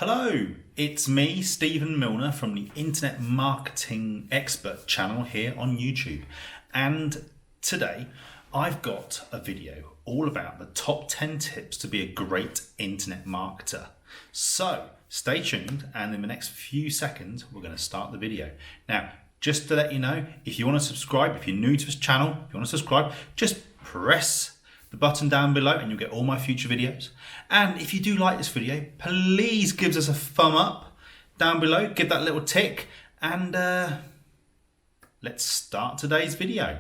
Hello, it's me, Stephen Milner from the Internet Marketing Expert channel here on YouTube. And today I've got a video all about the top 10 tips to be a great internet marketer. So stay tuned, and in the next few seconds we're going to start the video. Now, just to let you know, if you want to subscribe, if you're new to this channel, if you want to subscribe, just press the button down below and you'll get all my future videos. And if you do like this video, please give us a thumb up down below, give that little tick, and let's start today's video.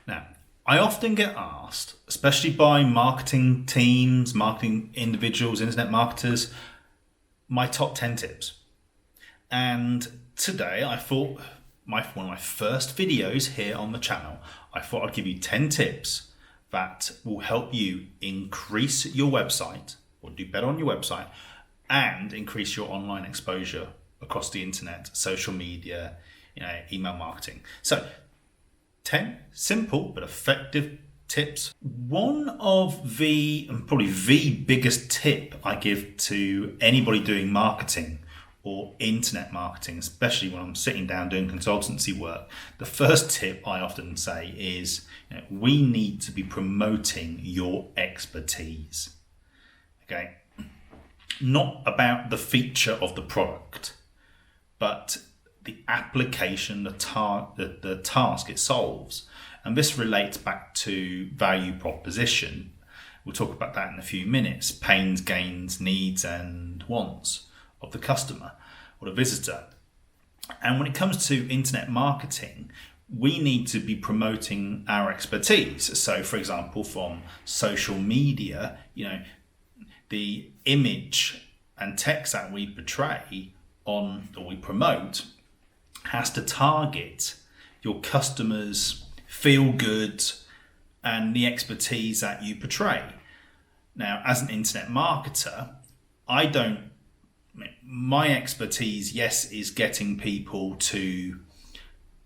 Now, I often get asked, especially by marketing teams, marketing individuals, internet marketers, my top 10 tips. And today I thought, one of my first videos here on the channel, I thought I'd give you 10 tips that will help you increase your website or do better on your website and increase your online exposure across the internet, social media, email marketing. So 10 simple but effective tips. One of the, and probably the biggest tip I give to anybody doing marketing or internet marketing, especially when I'm sitting down doing consultancy work, the first tip I often say is, we need to be promoting your expertise. Okay, not about the feature of the product, but the application, the task it solves. And this relates back to value proposition. We'll talk about that in a few minutes. Pains, gains, needs, and wants of the customer or the visitor. And when it comes to internet marketing, we need to be promoting our expertise. So for example, from social media, the image and text that we portray on, or we promote, has to target your customers' feel good and the expertise that you portray. Now, as an internet marketer, my expertise, yes, is getting people to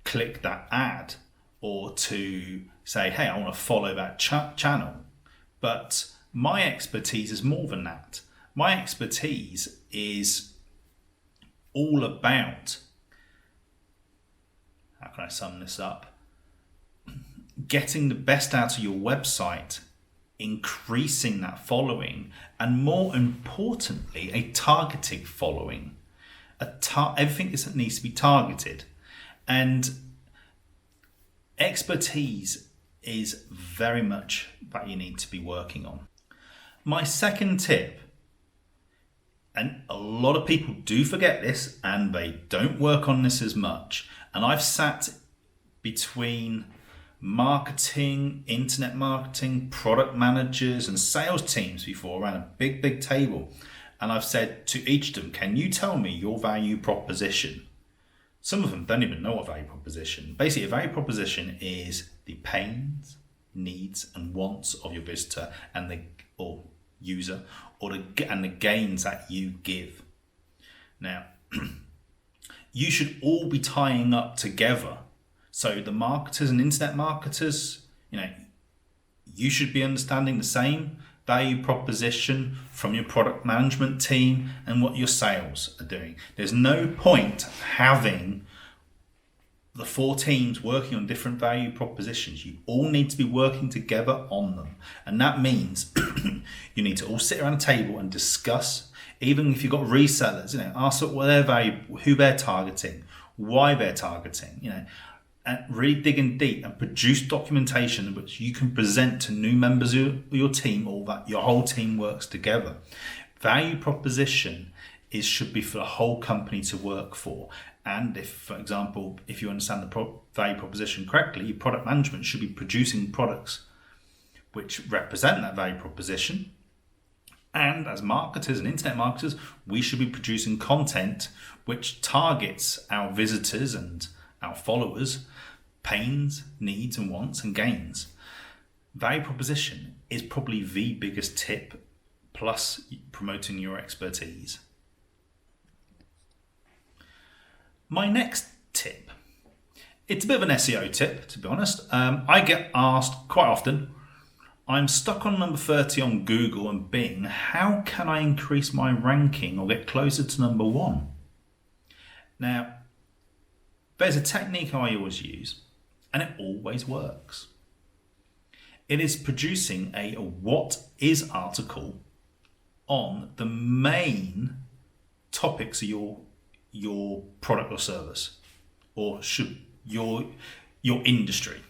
click that ad or to say, hey, I want to follow that channel. But my expertise is more than that. My expertise is all about, how can I sum this up? Getting the best out of your website, increasing that following, and more importantly, a targeted following. Everything that needs to be targeted, and expertise is very much that you need to be working on. My second tip, and a lot of people do forget this and they don't work on this as much, and I've sat between marketing, internet marketing, product managers and sales teams before around a big table, and I've said to each of them, can you tell me your value proposition? Some of them don't even know what value proposition. Basically, a value proposition is the pains, needs and wants of your visitor and the user, and the gains that you give. Now, you should all be tying up together. So the marketers and internet marketers, you should be understanding the same value proposition from your product management team and what your sales are doing. There's no point having the four teams working on different value propositions. You all need to be working together on them. And that means you need to all sit around a table and discuss, even if you've got resellers, ask what their value, who they're targeting, why they're targeting, and really digging deep and produce documentation which you can present to new members of your team, or that your whole team works together. Value proposition should be for the whole company to work for. And if, for example, if you understand the value proposition correctly, your product management should be producing products which represent that value proposition. And as marketers and internet marketers, we should be producing content which targets our visitors and our followers' pains, needs and wants and gains. Value proposition is probably the biggest tip, plus promoting your expertise. My next tip, it's a bit of an SEO tip, to be honest. I get asked quite often, I'm stuck on number 30 on Google and Bing. How can I increase my ranking or get closer to number 1? Now, there's a technique I always use, and it always works. It is producing a what is article on the main topics of your product or service, or should your industry.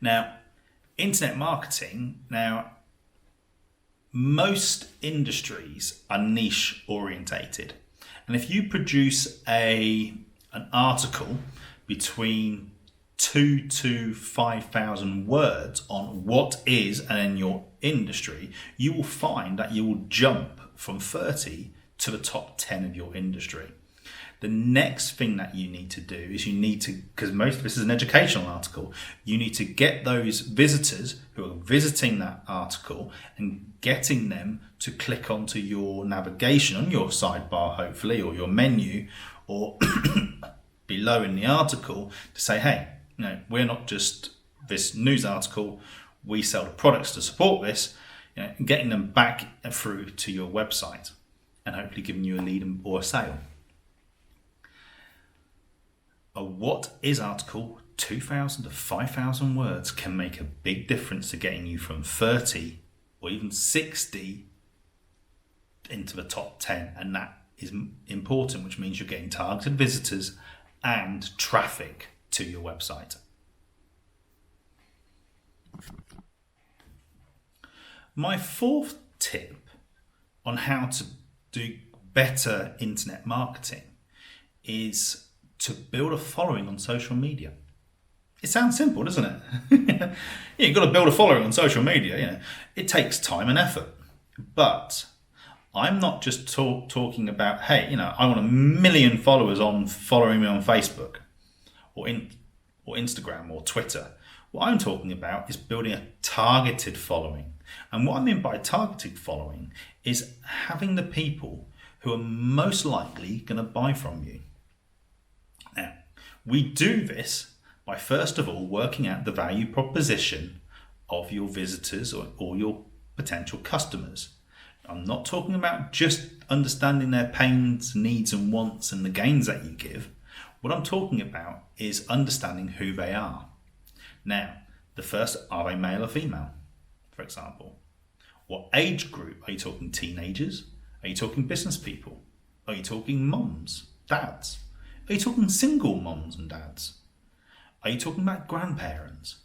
Now, internet marketing, most industries are niche orientated, and if you produce an article between 2 to 5,000 words on what is and in your industry, you will find that you will jump from 30 to the top 10 of your industry. The next thing that you need to do is because most of this is an educational article, you need to get those visitors who are visiting that article and getting them to click onto your navigation on your sidebar, hopefully, or your menu, or below in the article to say, hey, we're not just this news article, we sell the products to support this, and getting them back through to your website and hopefully giving you a lead or a sale. A what is article, 2,000 to 5,000 words, can make a big difference to getting you from 30 or even 60 into the top 10, and that is important, which means you're getting targeted visitors and traffic to your website. My fourth tip on how to do better internet marketing is to build a following on social media. It sounds simple, doesn't it? You've got to build a following on social media. It takes time and effort. But I'm not just talking about, hey, I want 1 million followers following me on Facebook or Instagram or Twitter. What I'm talking about is building a targeted following. And what I mean by targeted following is having the people who are most likely going to buy from you. Now, we do this by first of all working out the value proposition of your visitors or your potential customers. I'm not talking about just understanding their pains, needs and wants and the gains that you give. What I'm talking about is understanding who they are. Now, the first, are they male or female, for example? What age group? Are you talking teenagers? Are you talking business people? Are you talking mums, dads? Are you talking single mums and dads? Are you talking about grandparents?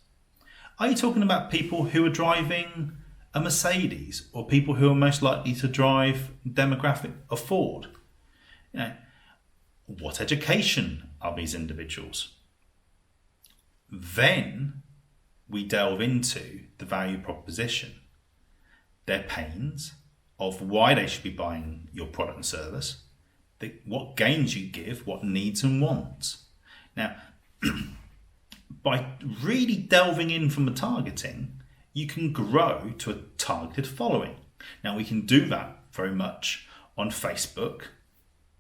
Are you talking about people who are driving a Mercedes or people who are most likely to drive demographic a Ford? What education are these individuals? Then we delve into the value proposition, their pains of why they should be buying your product and service, what gains you give, what needs and wants. Now, by really delving in from the targeting, you can grow to a targeted following. Now, we can do that very much on Facebook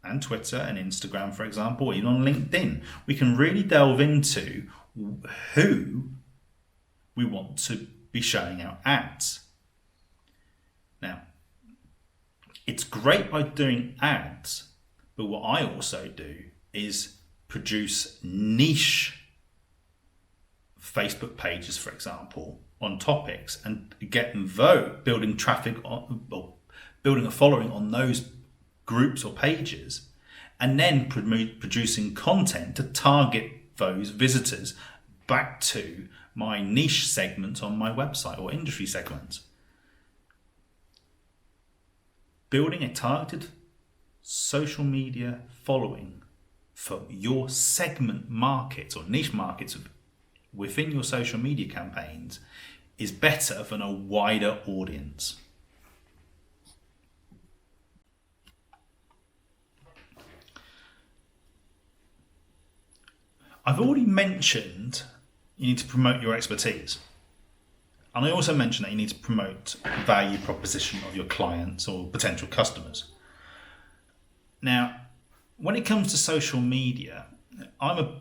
and Twitter and Instagram, for example, or even on LinkedIn. We can really delve into who we want to be showing our ads. Now, it's great by doing ads, but what I also do is produce niche Facebook pages, for example, on topics and get them building traffic on, or building a following on those groups or pages, and then producing content to target those visitors back to my niche segment on my website or industry segment. Building a targeted social media following for your segment markets or niche markets within your social media campaigns is better than a wider audience. I've already mentioned you need to promote your expertise. And I also mentioned that you need to promote the value proposition of your clients or potential customers. Now, when it comes to social media, I'm a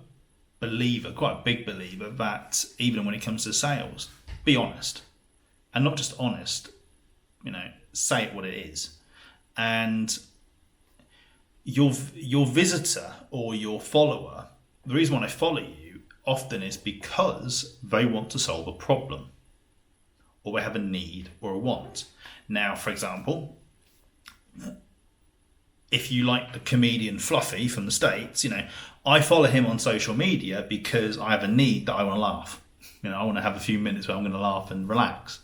believer, quite a big believer, that even when it comes to sales, be honest. and not just honest, say it what it is. And your visitor or your follower, the reason why they follow you often is because they want to solve a problem, or they have a need or a want. Now, for example, if you like the comedian Fluffy from the States, I follow him on social media because I have a need that I want to laugh. I want to have a few minutes where I'm going to laugh and relax.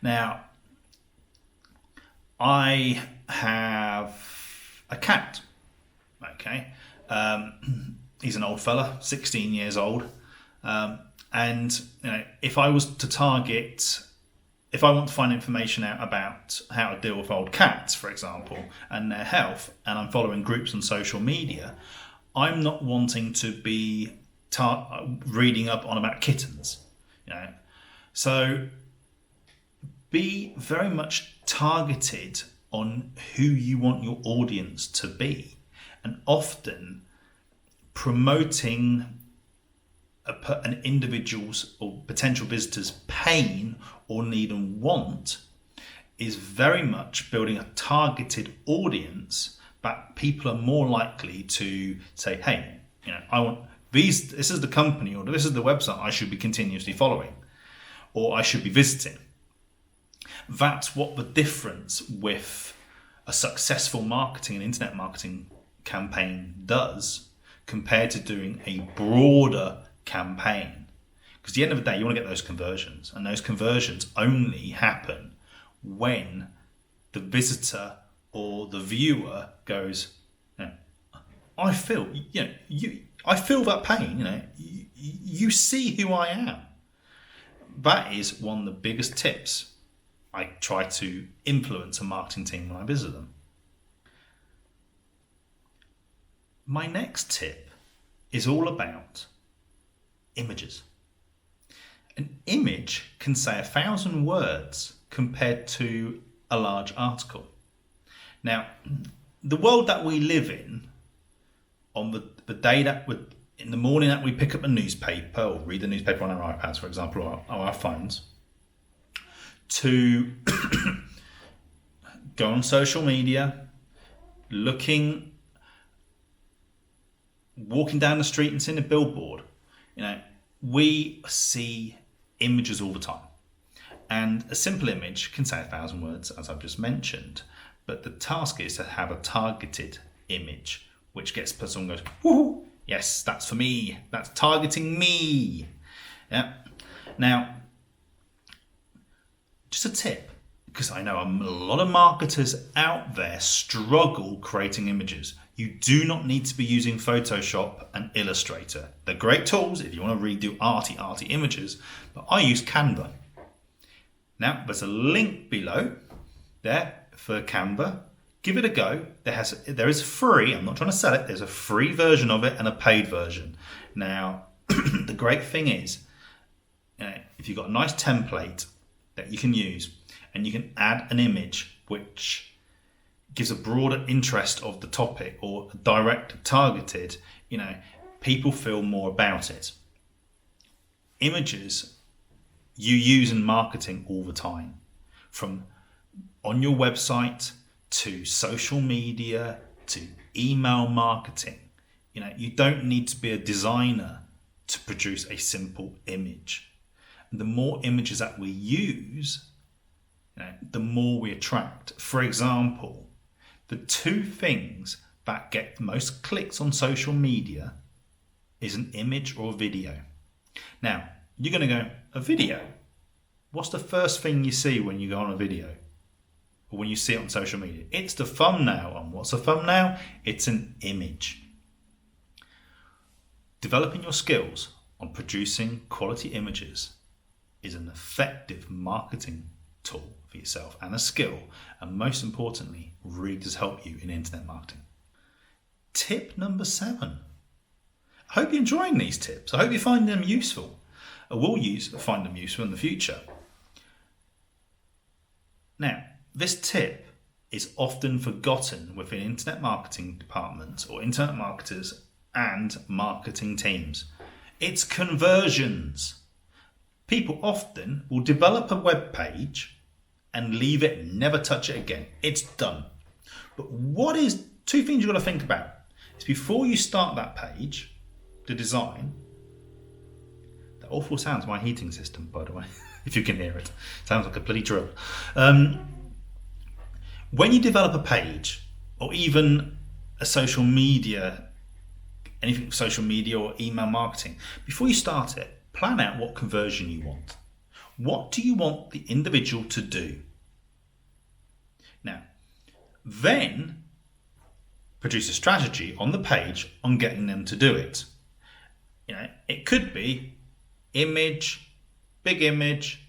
Now, I have a cat. Okay. He's an old fella, 16 years old. And if I was to target, if I want to find information out about how to deal with old cats, for example, and their health, and I'm following groups on social media, I'm not wanting to be reading up on about kittens. So be very much targeted on who you want your audience to be, and often promoting an individual's or potential visitor's pain or need and want is very much building a targeted audience that people are more likely to say, hey, I want these, this is the company or this is the website I should be continuously following or I should be visiting. That's what the difference with a successful marketing and internet marketing campaign does compared to doing a broader campaign. Because at the end of the day, you want to get those conversions, and those conversions only happen when the visitor or the viewer goes, I feel, I feel that pain. You see who I am. That is one of the biggest tips I try to influence a marketing team when I visit them. My next tip is all about images. An image can say 1,000 words compared to a large article. Now, the world that we live in, on the day that in the morning that we pick up a newspaper or read the newspaper on our iPads, for example, or our phones, to go on social media, walking down the street and seeing a billboard, we see images all the time. And a simple image can say 1,000 words, as I've just mentioned, but the task is to have a targeted image, which gets someone goes, woohoo, yes, that's for me, that's targeting me. Yeah. Now, just a tip, because I know a lot of marketers out there struggle creating images. You do not need to be using Photoshop and Illustrator. They're great tools if you want to redo arty images, but I use Canva. Now, there's a link below there for Canva. Give it a go. There is free, I'm not trying to sell it, there's a free version of it and a paid version. Now, the great thing is, if you've got a nice template that you can use, and you can add an image which gives a broader interest of the topic or direct targeted, people feel more about it. Images you use in marketing all the time, from on your website to social media to email marketing. You don't need to be a designer to produce a simple image. And the more images that we use, the more we attract. For example, the two things that get the most clicks on social media is an image or a video. Now, you're going to go, a video? What's the first thing you see when you go on a video? Or when you see it on social media? It's the thumbnail. And what's a thumbnail? It's an image. Developing your skills on producing quality images is an effective marketing tool for yourself and a skill, and most importantly, really does help you in internet marketing. Tip number 7. I hope you're enjoying these tips. I hope you find them useful. I will find them useful in the future. Now, this tip is often forgotten within internet marketing departments or internet marketers and marketing teams. It's conversions. People often will develop a web page and leave it and never touch it again. It's done. But two things you've got to think about is before you start that page, the design, that awful sounds my heating system, by the way, if you can hear it. Sounds like a bloody drill. When you develop a page or even a social media, anything social media or email marketing, before you start it, plan out what conversion you want. What do you want the individual to do? Now, then produce a strategy on the page on getting them to do it. It could be image, big image,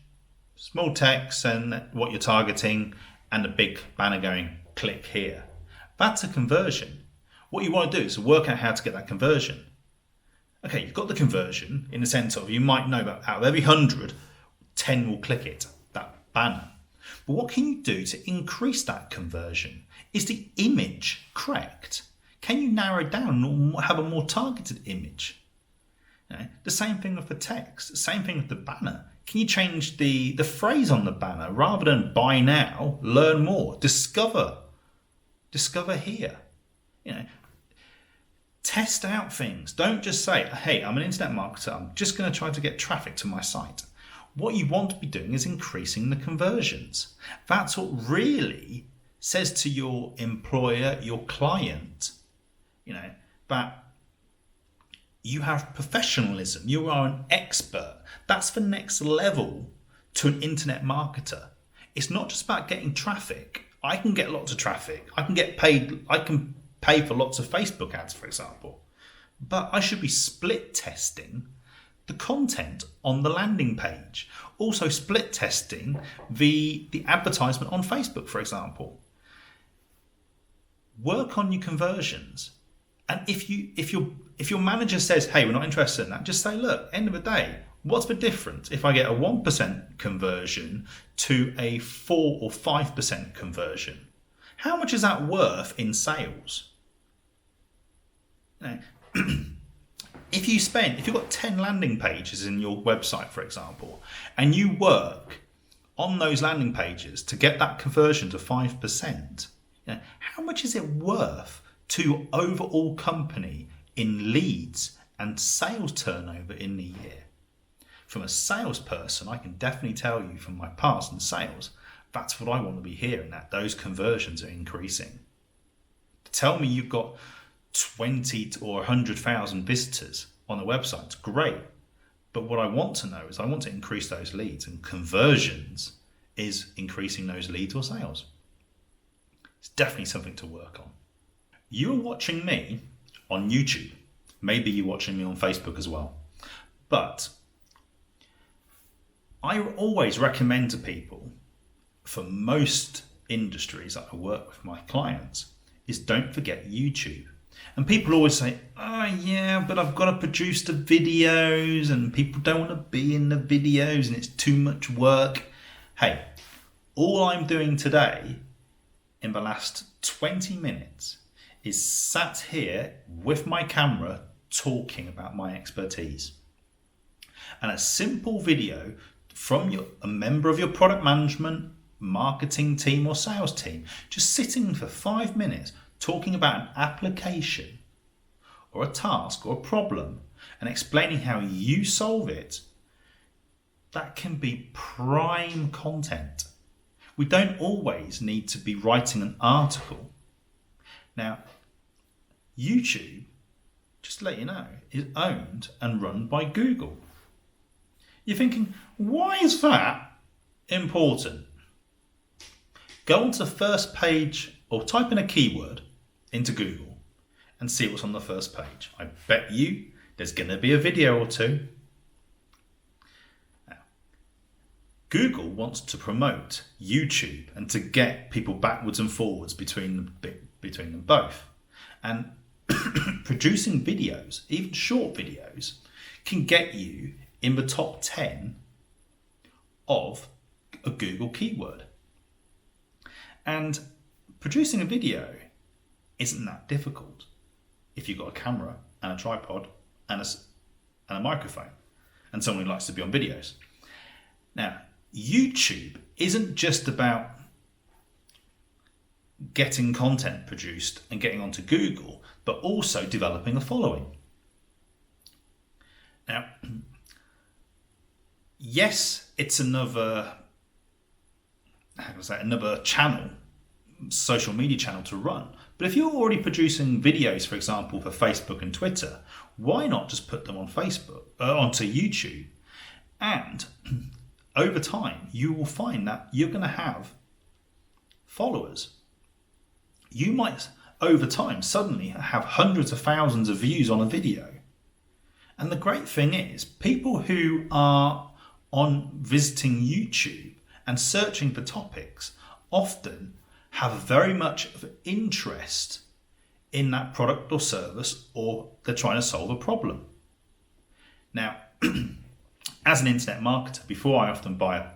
small text and what you're targeting, and a big banner going, click here. That's a conversion. What you want to do is work out how to get that conversion. Okay, you've got the conversion in the sense of you might know that out of every 100, 10 will click it, that banner. But what can you do to increase that conversion? Is the image correct? Can you narrow it down or have a more targeted image? The same thing with the text, the same thing with the banner. Can you change the phrase on the banner rather than buy now, learn more, discover here? Test out things. Don't just say, hey, I'm an internet marketer, I'm just going to try to get traffic to my site. What you want to be doing is increasing the conversions. That's what really says to your employer, your client, that you have professionalism, you are an expert. That's the next level to an internet marketer. It's not just about getting traffic. I can get lots of traffic. I can pay for lots of Facebook ads, for example. But I should be split testing the content on the landing page. Also split testing the advertisement on Facebook, for example. Work on your conversions. And if your manager says, hey, we're not interested in that, just say, look, end of the day, what's the difference if I get a 1% conversion to a 4 or 5% conversion? How much is that worth in sales? If you've got 10 landing pages in your website, for example, and you work on those landing pages to get that conversion to 5%, how much is it worth to your overall company in leads and sales turnover in the year? From a salesperson, I can definitely tell you from my past in sales, that's what I want to be hearing, that those conversions are increasing. Tell me you've got 20 or 100,000 visitors on the website, it's great. But what I want to know is I want to increase those leads, and conversions is increasing those leads or sales. It's definitely something to work on. You are watching me on YouTube. Maybe you're watching me on Facebook as well. But I always recommend to people, for most industries that I work with my clients, is don't forget YouTube. And people always say, oh yeah, but I've got to produce the videos and people don't want to be in the videos and it's too much work. Hey, all I'm doing today in the last 20 minutes is sat here with my camera talking about my expertise. And a simple video from a member of your product management, marketing team or sales team, just sitting for 5 minutes talking about an application or a task or a problem and explaining how you solve it, that can be prime content. We don't always need to be writing an article. Now, YouTube, just to let you know, is owned and run by Google. You're thinking, why is that important? Go onto the first page or type in a keyword into Google and see what's on the first page. I bet you there's going to be a video or two. Now, Google wants to promote YouTube and to get people backwards and forwards between them both. And producing videos, even short videos, can get you in the top 10 of a Google keyword. And producing a video isn't that difficult if you've got a camera and a tripod and a microphone and someone who likes to be on videos. Now, YouTube isn't just about getting content produced and getting onto Google, but also developing a following. Now, yes, it's another channel, social media channel to run. But if you're already producing videos, for example, for Facebook and Twitter, why not just put them on onto YouTube? And over time, you will find that you're going to have followers. You might, over time, suddenly have hundreds of thousands of views on a video. And the great thing is, people who are visiting YouTube and searching for topics often have very much of interest in that product or service, or they're trying to solve a problem. Now, as an internet marketer, before I often buy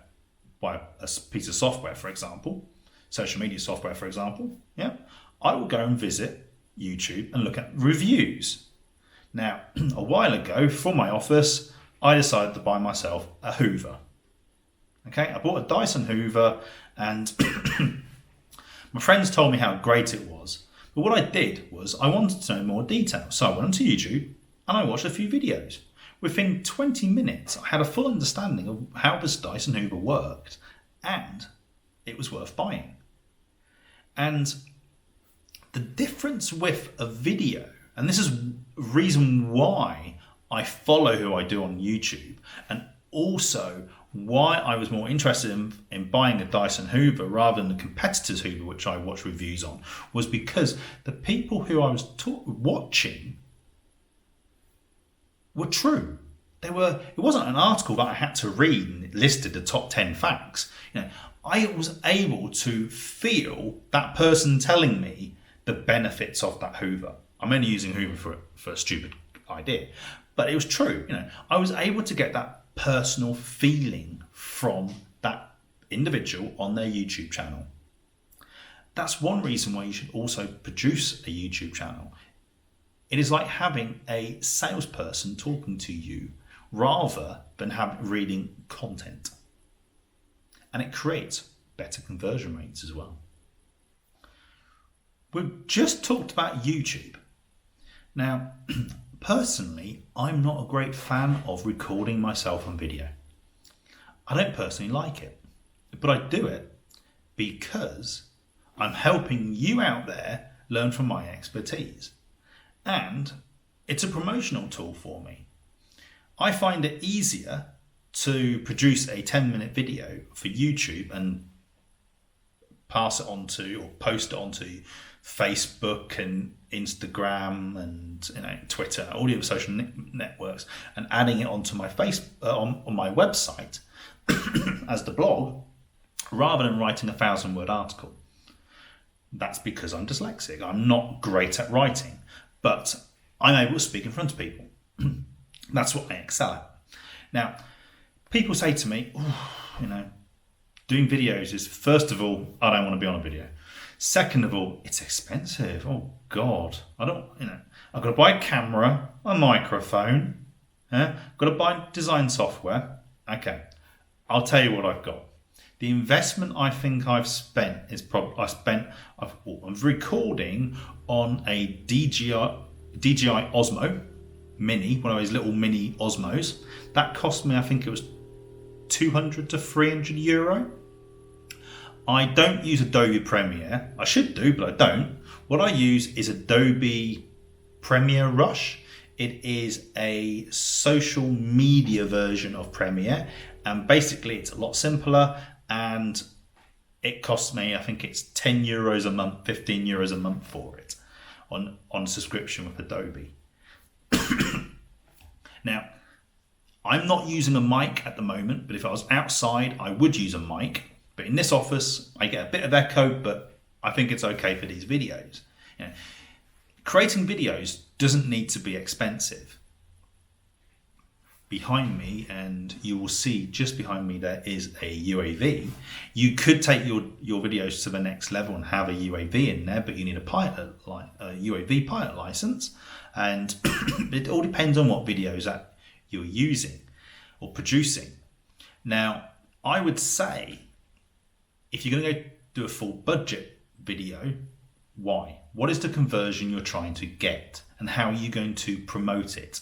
a piece of software, for example, social media software, for example, I will go and visit YouTube and look at reviews. Now, a while ago, for my office, I decided to buy myself a Hoover. Okay, I bought a Dyson Hoover, and my friends told me how great it was. But what I did was I wanted to know more detail. So I went onto YouTube and I watched a few videos. Within 20 minutes, I had a full understanding of how this Dyson Hoover worked, and it was worth buying. And the difference with a video, and this is the reason why I follow who I do on YouTube, and also why I was more interested in buying a Dyson Hoover rather than the competitor's Hoover, which I watch reviews on, was because the people who I was watching were true. It wasn't an article that I had to read and it listed the top 10 facts. I was able to feel that person telling me the benefits of that Hoover. I'm only using Hoover for a stupid idea, but it was true. I was able to get that personal feeling from that individual on their YouTube channel. That's one reason why you should also produce a YouTube channel. It is like having a salesperson talking to you rather than reading content. And it creates better conversion rates as well. We've just talked about YouTube. Now, personally, I'm not a great fan of recording myself on video. I don't personally like it, but I do it because I'm helping you out there learn from my expertise. And it's a promotional tool for me. I find it easier to produce a 10-minute video for YouTube and pass it onto or post it onto Facebook and Instagram and Twitter, all the other social networks, and adding it onto my on my website as the blog, rather than writing a 1,000-word article. That's because I'm dyslexic. I'm not great at writing, but I'm able to speak in front of people. That's what I excel at. Now, people say to me, doing videos is, first of all, I don't want to be on a video. Second of all, it's expensive. Oh God, I've got to buy a camera, a microphone, I've got to buy design software. Okay, I'll tell you what I've got. The investment I think I've spent is I'm recording on a DJI Osmo Mini, one of those little mini Osmos. That cost me, I think it was 200 to 300 euro. I don't use Adobe Premiere. I should do, but I don't. What I use is Adobe Premiere Rush. It is a social media version of Premiere, and basically it's a lot simpler, and it costs me, I think it's 10 euros a month, 15 euros a month for it on subscription with Adobe. Now, I'm not using a mic at the moment, but if I was outside, I would use a mic. But in this office, I get a bit of echo, but I think it's okay for these videos. Creating videos doesn't need to be expensive. Behind me, and you will see just behind me, there is a UAV. You could take your videos to the next level and have a UAV in there, but you need a UAV pilot license. And it all depends on what videos that you're using or producing. Now, I would say if you're going to go do a full budget video, why? What is the conversion you're trying to get, and how are you going to promote it?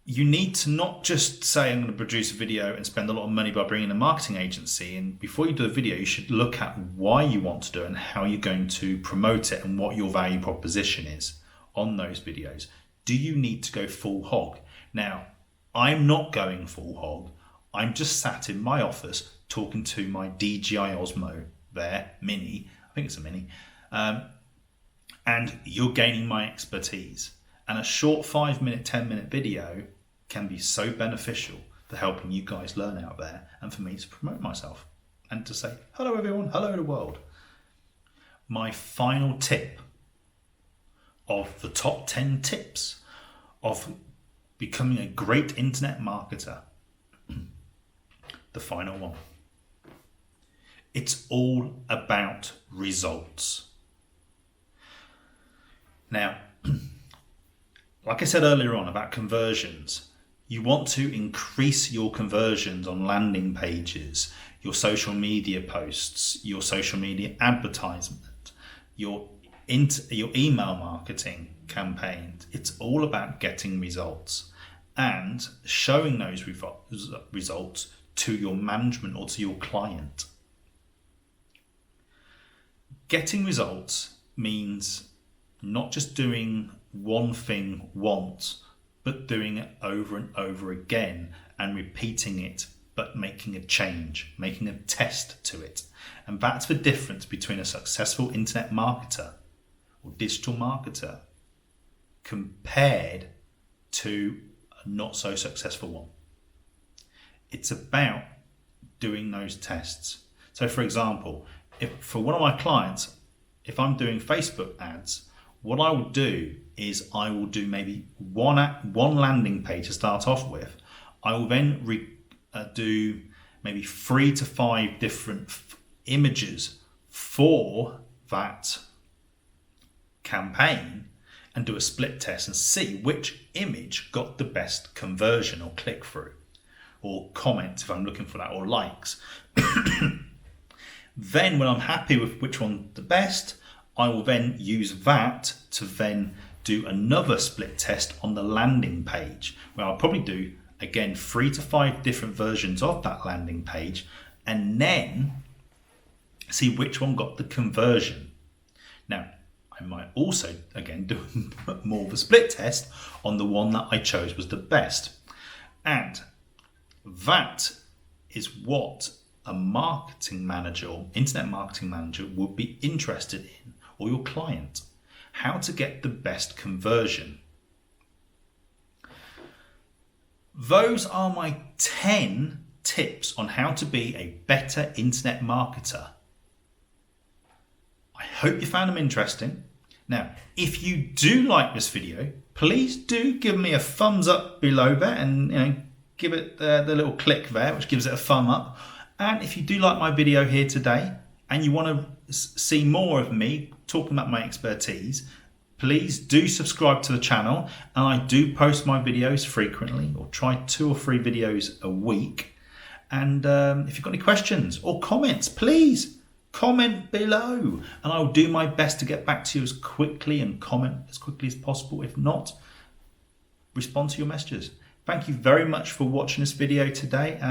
You need to not just say, I'm going to produce a video and spend a lot of money by bringing a marketing agency. And before you do a video, you should look at why you want to do it and how you're going to promote it and what your value proposition is on those videos. Do you need to go full hog? Now, I'm not going full hog. I'm just sat in my office talking to my DJI Osmo there, Mini. I think it's a Mini. And you're gaining my expertise. And a short 5-minute, 10-minute video can be so beneficial for helping you guys learn out there and for me to promote myself and to say, hello everyone, hello the world. My final tip of the top 10 tips of becoming a great internet marketer. The final one. It's all about results. Now, like I said earlier on about conversions, you want to increase your conversions on landing pages, your social media posts, your social media advertisement, your email marketing campaigns. It's all about getting results and showing those results to your management or to your client. Getting results means not just doing one thing once, but doing it over and over again and repeating it, but making a change, making a test to it. And that's the difference between a successful internet marketer or digital marketer compared to a not so successful one. It's about doing those tests. So for example, if for one of my clients, if I'm doing Facebook ads, what I will do is I will do maybe one landing page to start off with. I will then do maybe 3 to 5 different images for that campaign and do a split test and see which image got the best conversion or click through or comment if I'm looking for that, or likes. Then when I'm happy with which one's the best, I will then use that to then do another split test on the landing page, where I'll probably do, again, 3 to 5 different versions of that landing page, and then see which one got the conversion. Now, I might also, again, do more of a split test on the one that I chose was the best. And that is what a marketing manager or internet marketing manager would be interested in, or your client, how to get the best conversion. Those are my 10 tips on how to be a better internet marketer. I hope you found them interesting. Now, if you do like this video, please do give me a thumbs up below there and give it the little click there, which gives it a thumb up. And if you do like my video here today and you want to see more of me talking about my expertise, please do subscribe to the channel. And I do post my videos frequently, or try 2 or 3 videos a week. And if you've got any questions or comments, please comment below. And I will do my best to get back to you as quickly and comment as quickly as possible. If not, respond to your messages. Thank you very much for watching this video today.